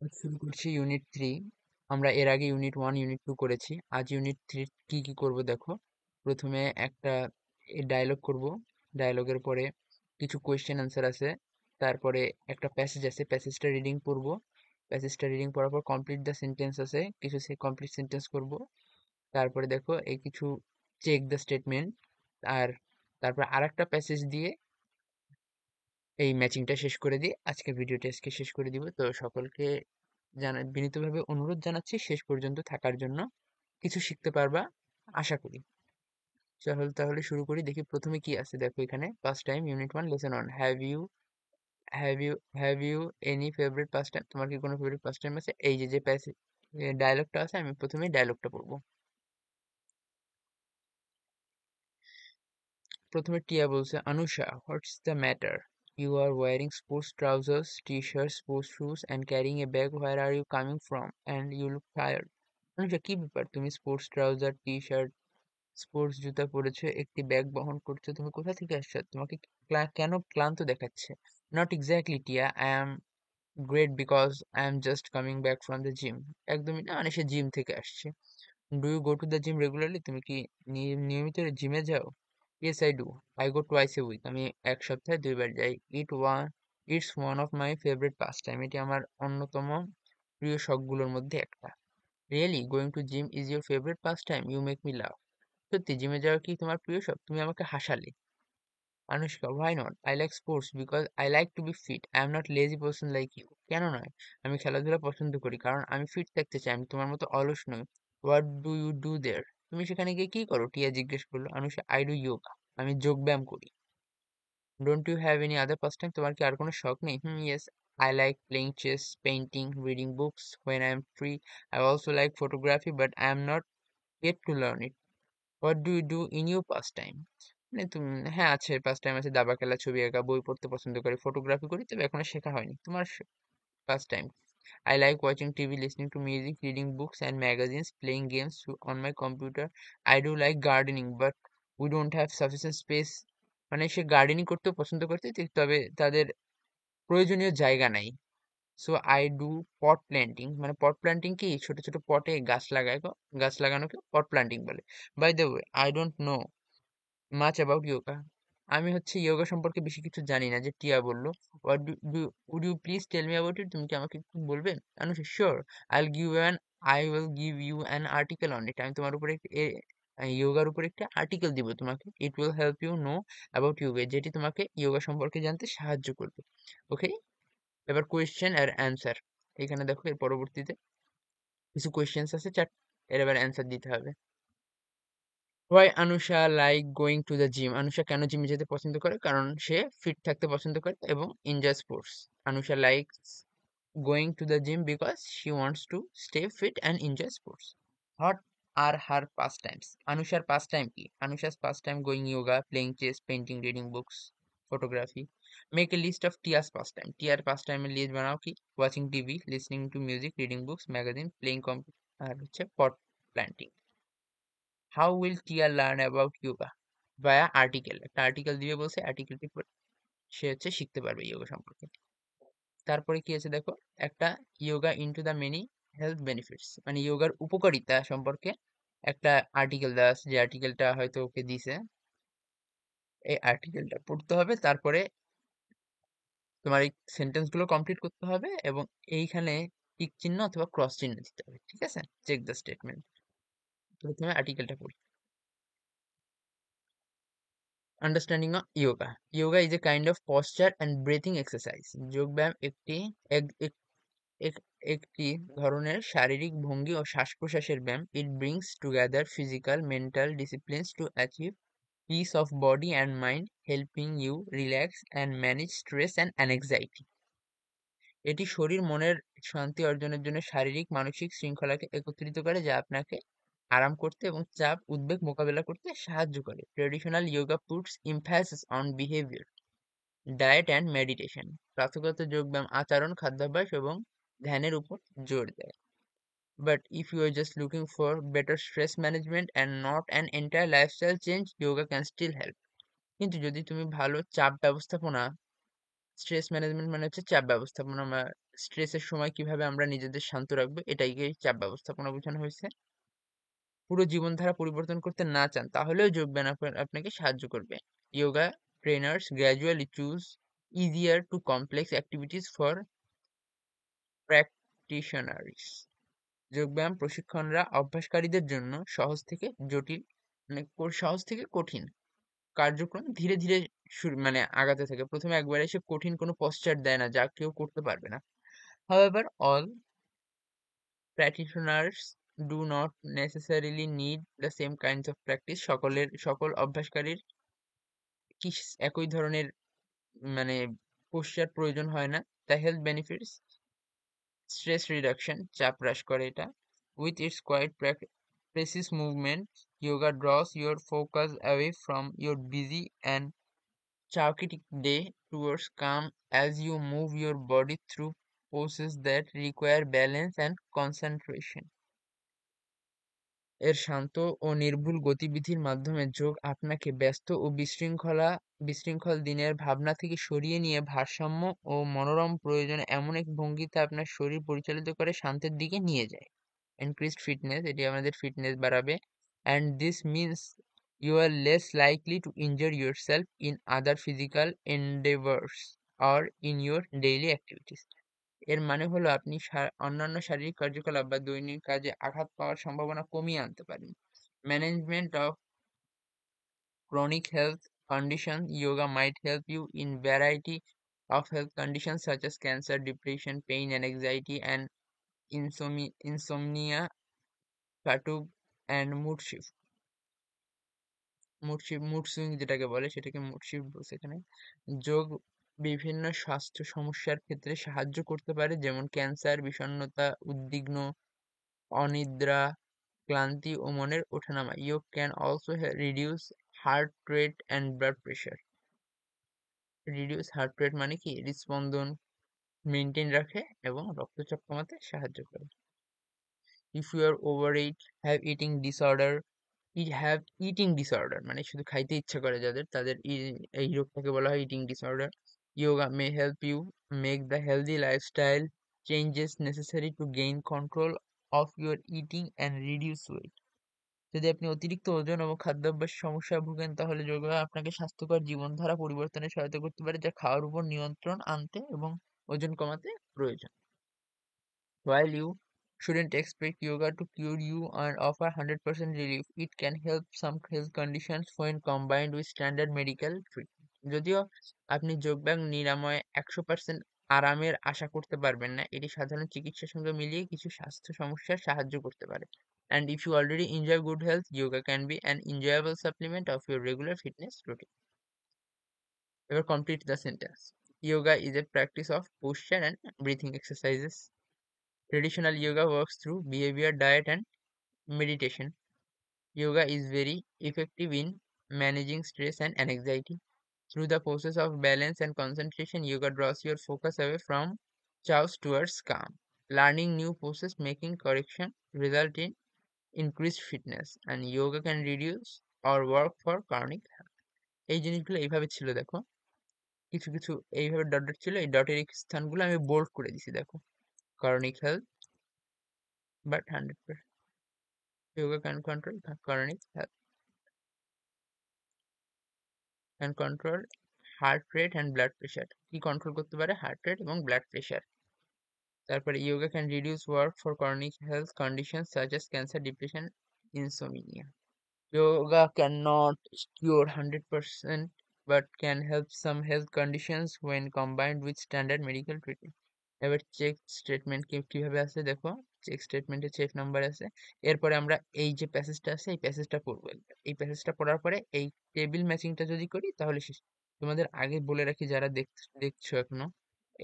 শুরু করছি ইউনিট 3। আমরা এর আগে ইউনিট 1 ইউনিট 2 করেছি। আজ ইউনিট 3 কি কি করব দেখো। প্রথমে একটা ডায়লগ করব। ডায়লগের পরে কিছু কোয়েশ্চেন অ্যান্সার আছে। তারপরে একটা প্যাসেজ আছে, প্যাসেজটা রিডিং করব। প্যাসেজটা রিডিং পড়ার পর কমপ্লিট দ্য সেন্টেন্স আছে, কিছু সে কমপ্লিট সেন্টেন্স করব। তারপরে দেখো এই কিছু চেক দ্য স্টেটমেন্ট। আর তারপর আরেকটা প্যাসেজ দিয়ে এই ম্যাচিংটা শেষ করে দিয়ে আজকে ভিডিওটা আজকে শেষ করে দিব। তো সকলকে বিনীতভাবে অনুরোধ জানাচ্ছি শেষ পর্যন্ত থাকার জন্য, কিছু শিখতে পারবা আশা করি। চল তাহলে শুরু করি, দেখি প্রথমে কি আছে। দেখো এখানে pastime unit 1 lesson 1, have you any favourite pastime, তোমার কি কোনো ফেভারিট পাস্ট টাইম আছে? এই যে যে ডায়লগটা আছে, আমি প্রথমে ডায়লগটা পড়বো। প্রথমে টিয়া বলছে, Anusha, what's the matter? You are wearing sports trousers, T shirt, sports shoes and carrying a bag, where are you coming from and you look tired. Anusha, কি ব্যাপার? তুমি sports trouser, T shirt, sports জুতা পরেছো, একটি ব্যাগ বহন করছো, তুমি কোথা থেকে আসছো? তোমাকে কেন ক্লান্ত দেখাচ্ছে? Not exactly Tia, I am great because I am just coming back from the gym. একদমই না, মানে সে জিম থেকে আসছে। Do you go to the gym regularly, তুমি কি নিয়মিত জিমে যাও? Yes I do, I go twice a week, আমি এক সপ্তাহে 2 বার যাই। It's one of my favourite pastime, এটি আমার অন্যতম প্রিয় শখগুলোর মধ্যে একটা। Really, going to gym is your favourite pastime? You make me laugh. সত্যি জিমে যাওয়া কি তোমার প্রিয় শখ? তুমি আমাকে হাসালে। Anushka, why not? I like sports because I like to be fit, I am not lazy person like you. কেন নয়? আমি খেলাধুলা পছন্দ করি কারণ আমি ফিট থাকতে চাই, আমি তোমার মতো অলস নই। হোয়াট ডু ইউ ডু দেয়ার? তুমি সেখানে গিয়ে কি করো? টিয়া জিজ্ঞেস করলো। আনুষা, আই ডু যোগা, আমি যোগ ব্যায়াম করি। Don't you have any other pastime, তোমার কি আর কোনো শখ নেই? Yes, I like playing chess, painting, reading books when I am free. I also like photography but I am not yet to learn it. What do you do in your pastime? মানে তুমি, হ্যাঁ আছে, pass time আছে, দাবা খেলা, ছবি আঁকা, বই পড়তে পছন্দ করি, ফটোগ্রাফি করি, তবে এখনো শেখা হয়নি। তোমার pass time? I like watching TV, listening to music, reading books and magazines, playing games on my computer. I do like gardening, but we don't have sufficient space. মানে সে গার্ডেনিং করতেও পছন্দ করতে, তবে তাদের প্রয়োজনীয় জায়গা নাই। So I do pot planting, মানে পট প্ল্যান্টিং কি? ছোট ছোট পটে গাছ লাগায় গো, গাছ লাগানোকে পট প্ল্যান্টিং বলে। By the way, I don't know much about yoga, আমি হচ্ছে ইয়োগা সম্পর্কে বেশি কিছু জানি না, যে টিয়া বললো। What would you please tell me about it, তুমি কি আমাকে একটু বলবেন? আমি sure, I will give you an article on it, আমি তোমার উপরে ইয়োগার উপরে একটা আর্টিকেল দিব তোমাকে। It will help you know about yoga, যেটি তোমাকে ইয়োগা সম্পর্কে জানতে সাহায্য করবে। ওকে, এবার কোয়েশ্চেন আর অ্যান্সার। এখানে দেখো এর পরবর্তীতে কিছু কোয়েশ্চেন্স আছে, এর এবার অ্যান্সার দিতে হবে। Why Anusha like going to the gym, Anusha কেন জিমে যেতে পছন্দ করে? কারণ সে ফিট থাকতে পছন্দ করে এবং enjoy sports. Anusha likes going to the gym because she wants to stay fit and enjoy sports. What are her pastimes, অনুষার পাস টাইম কি? অনুষার pastime going yoga, playing chess, painting, reading books, photography. Make a list of Tia's pastime, টিয়ার পাস টাইমের list বানাও। কি? Watching TV, listening to music, reading books, magazine, playing computer, আর হচ্ছে পট প্ল্যান্টিং। হাউ উইল টিয়া learn about yoga? Via article, একটা article দিবে বলছে, আর্টিকেলটি পড়ে সে হচ্ছে শিখতে পারবে যোগা সম্পর্কে। তারপরে কি আছে দেখো, একটা yoga into the many health benefits, মানে যোগার উপকারিতা সম্পর্কে একটা আর্টিকেল দেওয়া আছে, যে আর্টিকেলটা হয়তো ওকে দিছে। এই আর্টিকেলটা পড়তে হবে, তারপরে তোমার এই সেন্টেন্স গুলো কমপ্লিট করতে হবে, এবং এইখানে টিক চিহ্ন অথবা ক্রস চিহ্ন দিতে হবে। ঠিক আছে, চেক দ্য স্টেটমেন্ট। প্রথমে আর্টিকেলটা পড়ি। Understanding of yoga, yoga is a kind of posture and breathing exercise. যোগব্যায়াম একটি ধরনের শারীরিক ভঙ্গি ও শ্বাস প্রশ্বাসের ব্যায়াম। It brings together physical mental disciplines to achieve peace of body and mind, helping you relax and manage stress and anxiety. এটি শরীর মনের শান্তি অর্জনের জন্য শারীরিক মানসিক শৃঙ্খলাকে একত্রিত করে, যা আপনাকে আরাম করতে এবং চাপ উদ্বেগ মোকাবেলা করতে সাহায্য করে। Traditional yoga puts emphasis on behaviour, diet and meditation. প্রথাগত যোগব্যায়াম আচরণ, খাদ্যাভ্যাস এবং ধ্যানের উপর জোর দেয়। But if you are just looking for better stress management and not an entire lifestyle change, yoga can still help. কিন্তু যদি তুমি ভালো চাপ ব্যবস্থাপনা স্ট্রেস ম্যানেজমেন্ট মানে হচ্ছে চাপ ব্যবস্থাপনা। স্ট্রেসের সময় কিভাবে আমরা নিজেদের শান্ত রাখবো এটাইকে চাপ ব্যবস্থাপনা বোঝানো হয়েছে। পুরো জীবনধারা পরিবর্তন করতে না চান তাহলেও যোগব্যায়াম আপনাকে সাহায্য করবে। Yoga trainers gradually choose easier two complex activities for practitioners. যোগব্যায়াম প্রশিক্ষণরা অভ্যাসকারীদের জন্য সহজ থেকে কঠিন কার্যক্রম ধীরে ধীরে আগাতে থাকে। প্রথমে একবারে এসে কঠিন কোনো পশ্চার দেয় না যা কেউ করতে পারবে না। However, all practitioners do not necessarily need the same kinds of practice. সকল অভ্যাসকারীর কি একই ধরনের মানে পশ্চার প্রয়োজন হয় না। The health benefits: stress reduction, চাপ হ্রাস করে এটা। With its quite precise movement, yoga draws your focus away from your busy and chaotic day towards calm as you move your body through poses that require balance and concentration. এর শান্ত ও নির্ভুল গতিবিধির মাধ্যমে যোগ আপনাকে ব্যস্ত ও বিশৃঙ্খল দিনের ভাবনা থেকে সরিয়ে নিয়ে ভারসাম্য ও মনোরম প্রয়োজনে এমন এক ভঙ্গিতে আপনার শরীর পরিচালিত করে শান্তির দিকে নিয়ে যায়। ইনক্রিজড ফিটনেস, এটি আমাদের ফিটনেস বাড়াবে। And this means you are less likely to injure yourself in other physical endeavors or in your daily activities. এর মানে হলো আপনি অন্যান্য শারীরিক কার্যকলাপ বা দৈনিক কাজে আঘাত পাওয়ার সম্ভাবনা কমিয়ে আনতে পারেন। Management of chronic health conditions: yoga might help you in variety of health conditions such as cancer, depression, pain and anxiety, and insomnia, fatigue, and mood swing যেটাকে বলে সেটাকে মুড শিফট বলছে এখানে। যোগ বিভিন্ন স্বাস্থ্য সমস্যার ক্ষেত্রে সাহায্য করতে পারে, যেমন ক্যান্সার, বিষণ্ণতা, উদ্বিগ্ন, অনিদ্রা, ক্লান্তি ও মনের ওঠানামা। যোগ can also reduce heart rate and blood pressure. Reduce heart rate মানে কি? হৃদস্পন্দন মেনটেন রাখে এবং রক্তচাপ কমাতে সাহায্য করে। If you are overweight, have eating disorder মানে শুধু খাইতে ইচ্ছা করে যাদের, তাদের এই রোগটাকে বলা হয় eating disorder. Yoga may help you make the healthy lifestyle changes necessary to gain control of your eating and reduce weight. যদি আপনি অতিরিক্ত ওজন এবং খাদ্যাভ্যাসের সমস্যায় ভুগেন তাহলে যোগা আপনাকে স্বাস্থ্যকর জীবনধারা পরিবর্তনে সহায়তা করতে পারে, যা খাওয়ার উপর নিয়ন্ত্রণ আনতে এবং ওজন কমাতে প্রয়োজন। While you shouldn't expect yoga to cure you and offer 100% relief, it can help some health conditions when combined with standard medical treatment. যদিও আপনি যোগব্যায়াম নিরাময়ে 100% আরামের আশা করতে পারবেন না, এটি সাধারণ চিকিৎসার সঙ্গে মিলিয়ে কিছু স্বাস্থ্য সমস্যার সাহায্য করতে পারে। And if you already enjoy good health, yoga can be an enjoyable supplement of your regular fitness routine. এবার complete the sentence. Yoga is a practice of posture and breathing exercises. Traditional yoga works through behavior, diet, and meditation. Yoga is very effective in managing stress and anxiety. Through the process of balance and concentration, yoga draws your focus away from chaos towards calm. Learning new poses, making correction, result in increased fitness, and yoga can reduce or work for chronic health. এই জিনিসগুলো এইভাবে ছিল দেখো, কিছু কিছু এইভাবে dot dot ছিল, এই ডটের স্থানগুলো আমি বোল্ড করে দিছি দেখো। chronic health but 100%. Yoga can control chronic health and control heart rate and blood pressure. কি কন্ট্রোল করতে পারে? হার্ট রেট এবং ব্লাড প্রেশার। তারপরে yoga can reduce work for chronic health conditions such as cancer, depression, insomnia. Yoga cannot cure 100% but can help some health conditions when combined with standard medical treatment. এবার check statement কিভাবে আছে দেখো। Check স্টেটমেন্টে check number আছে। এরপরে আমরা এই যে প্যাসেজটা আছে এই প্যাসেজটা পড়বো। এই প্যাসেজটা পড়ার পরে এই টেবিল ম্যাচিংটা যদি করি তাহলে শেষ। তোমাদের আগে বলে রাখি যারা দেখছো এখনো,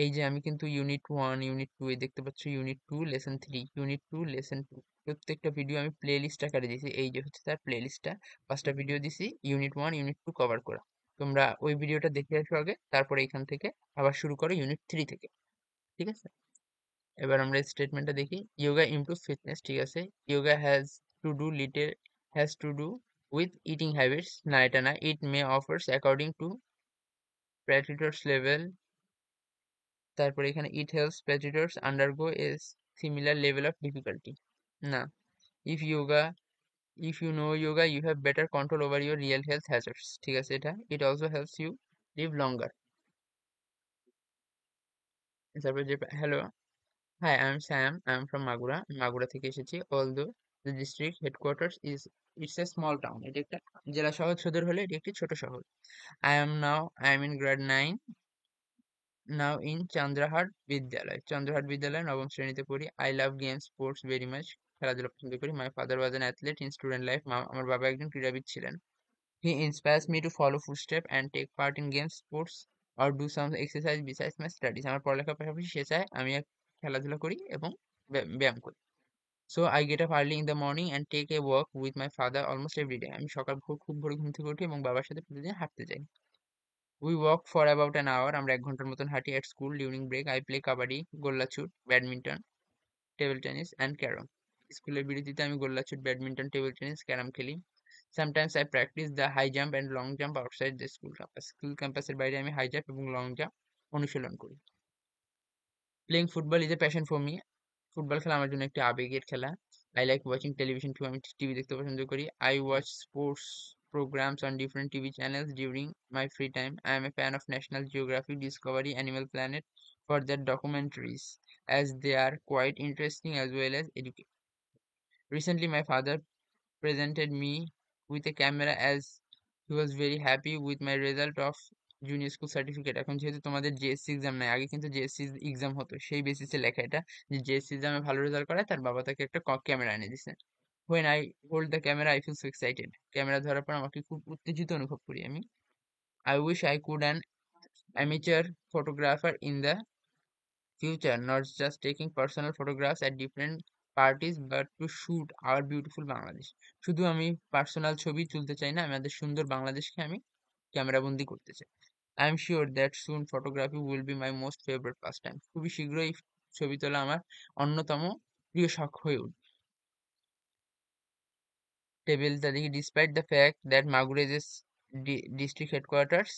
এই যে আমি কিন্তু ইউনিট 1 ইউনিট 2 এই দেখতে পাচ্ছ, ইউনিট 2 লেসন 3, ইউনিট 2 লেসন 2 প্রত্যেকটা ভিডিও আমি প্লে লিস্ট আকারে দিছি। এই যে হচ্ছে তার প্লে লিস্টটা, 5টা ভিডিও দিছি ইউনিট 1 ইউনিট 2 কভার করা। তোমরা ওই ভিডিওটা দেখে আসো আগে, তারপরে এখান থেকে আবার শুরু করো ইউনিট 3 থেকে। ঠিক আছে? এবার আমরা স্টেটমেন্টটা দেখি। yoga improve fitness, ঠিক আছে। yoga has to do with eating habits, না এটা না। it may offers according to practitioner's level তারপরে এখানে it helps predators undergo a similar level of difficulty. না, if yoga if you know yoga you have better control over your real health hazards. ঠিক আছে এটা it also helps you live longer. তারপরে যে hello, hi, I'm Sam, I'm from Magura থেকে এসেছি, although the district headquarters is it's a small town. এটা একটা জেলা শহর সদর হলে এটি একটি ছোট শহর. I am in grade 9 now in চন্দ্রহাট বিদ্যালয় নবম শ্রেণীতে পড়ি. I love games sports very much. খেলাধুলা পছন্দ করি. My father was an athlete in student life. আমার বাবা একজন ক্রীড়াবিদ ছিলেন. He inspires me to follow footsteps and take part in games, sports, or do some exercise besides my studies. আমার পড়ালেখার পাশাপাশি সে চায় আমি খেলাধুলা করি এবং ব্যায়াম করি. So I get up early in the morning and take a walk with my father almost every day. আমি খুব ভোরে ঘুম থেকে উঠি এবং বাবার সাথে প্রতিদিন হাঁটতে যাই. We walk for about an hour. আমরা 1 ঘন্টার মতন হাঁটি. At school during break I play kabaddi, gollachut, badminton, table tennis and carrom. স্কুলের বিরতিতে আমি গোল্লাছুট, ব্যাডমিন্টন, টেবিল টেনিস, ক্যারম খেলি. Sometimes I practice the high jump and long jump outside the school campus. School ক্যাম্পাসের বাইরে আমি হাই জাম্প এবং long jump অনুশীলন করি. Playing football is a passion for me. Football খেলা আমার জন্য একটি আবেগের খেলা. I like watching television too. আমি টিভি দেখতে পছন্দ করি. I watch sports programs on different TV channels during my free time. I am a fan of National Geographic, Discovery, Animal Planet for their documentaries as they are quite interesting as well as educative. Recently my father presented me with a camera as he was very happy with my result of junior school certificate. এখন যেহেতু তোমাদের JSC exam নাই, আগে কিন্তু JSC exam হতো, সেই বেসিসে লেখা এটা যে জেএসসি এক্সামে ভালো রেজাল্ট করে তার বাবা তাকে একটা ক্যামেরা এনে দিছে. When I hold the camera I feel so excited. Camera ধরার পর আমাকে খুব উত্তেজিত অনুভব করি আমি. I wish I could an amateur photographer in the future, not just taking personal photographs at different parties but to shoot our beautiful Bangladesh. শুধু আমি পার্সোনাল ছবি তুলতে চাই না, আমাদের সুন্দর বাংলাদেশকে আমি ক্যামেরাবন্দি করতে চাই. I am sure that soon photography will be my most favorite pastime. খুবই শীঘ্রই ছবি তোলা আমার অন্যতম প্রিয় শখ হয়ে উঠবে. টেবিলটা দেখি despite the fact that Magure is district headquarters,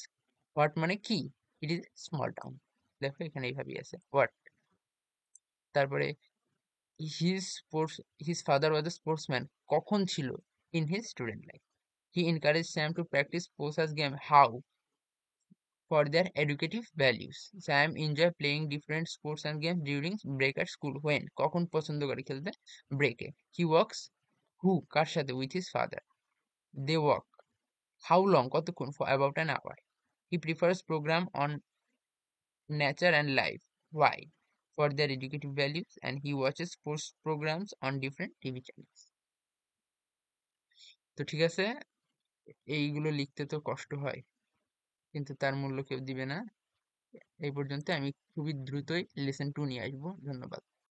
what মানে কি? It is a small town. দেখো এখানে এইভাবেই আছে what. তারপরে his father was a sportsman. কখন ছিল? In his student life. He encouraged Sam to practice sports as game. How? For their educative values. Sam enjoy playing different sports and games during break at school. When? কখন পছন্দ করে খেলতে? ব্রেকে. He works who? কার সাথে? With his father. They work. How long? কতক্ষণ? For about an hour. He prefers program on nature and life. Why? For their educative values, and he watches sports programs on different TV channels. তো ঠিক আছে, এইগুলো লিখতে তো কষ্ট হয়, কিন্তু তার মূল্য কেউ দিবে না. এই পর্যন্ত. আমি খুবই দ্রুতই লেসন 2 নিয়ে আসবো. ধন্যবাদ.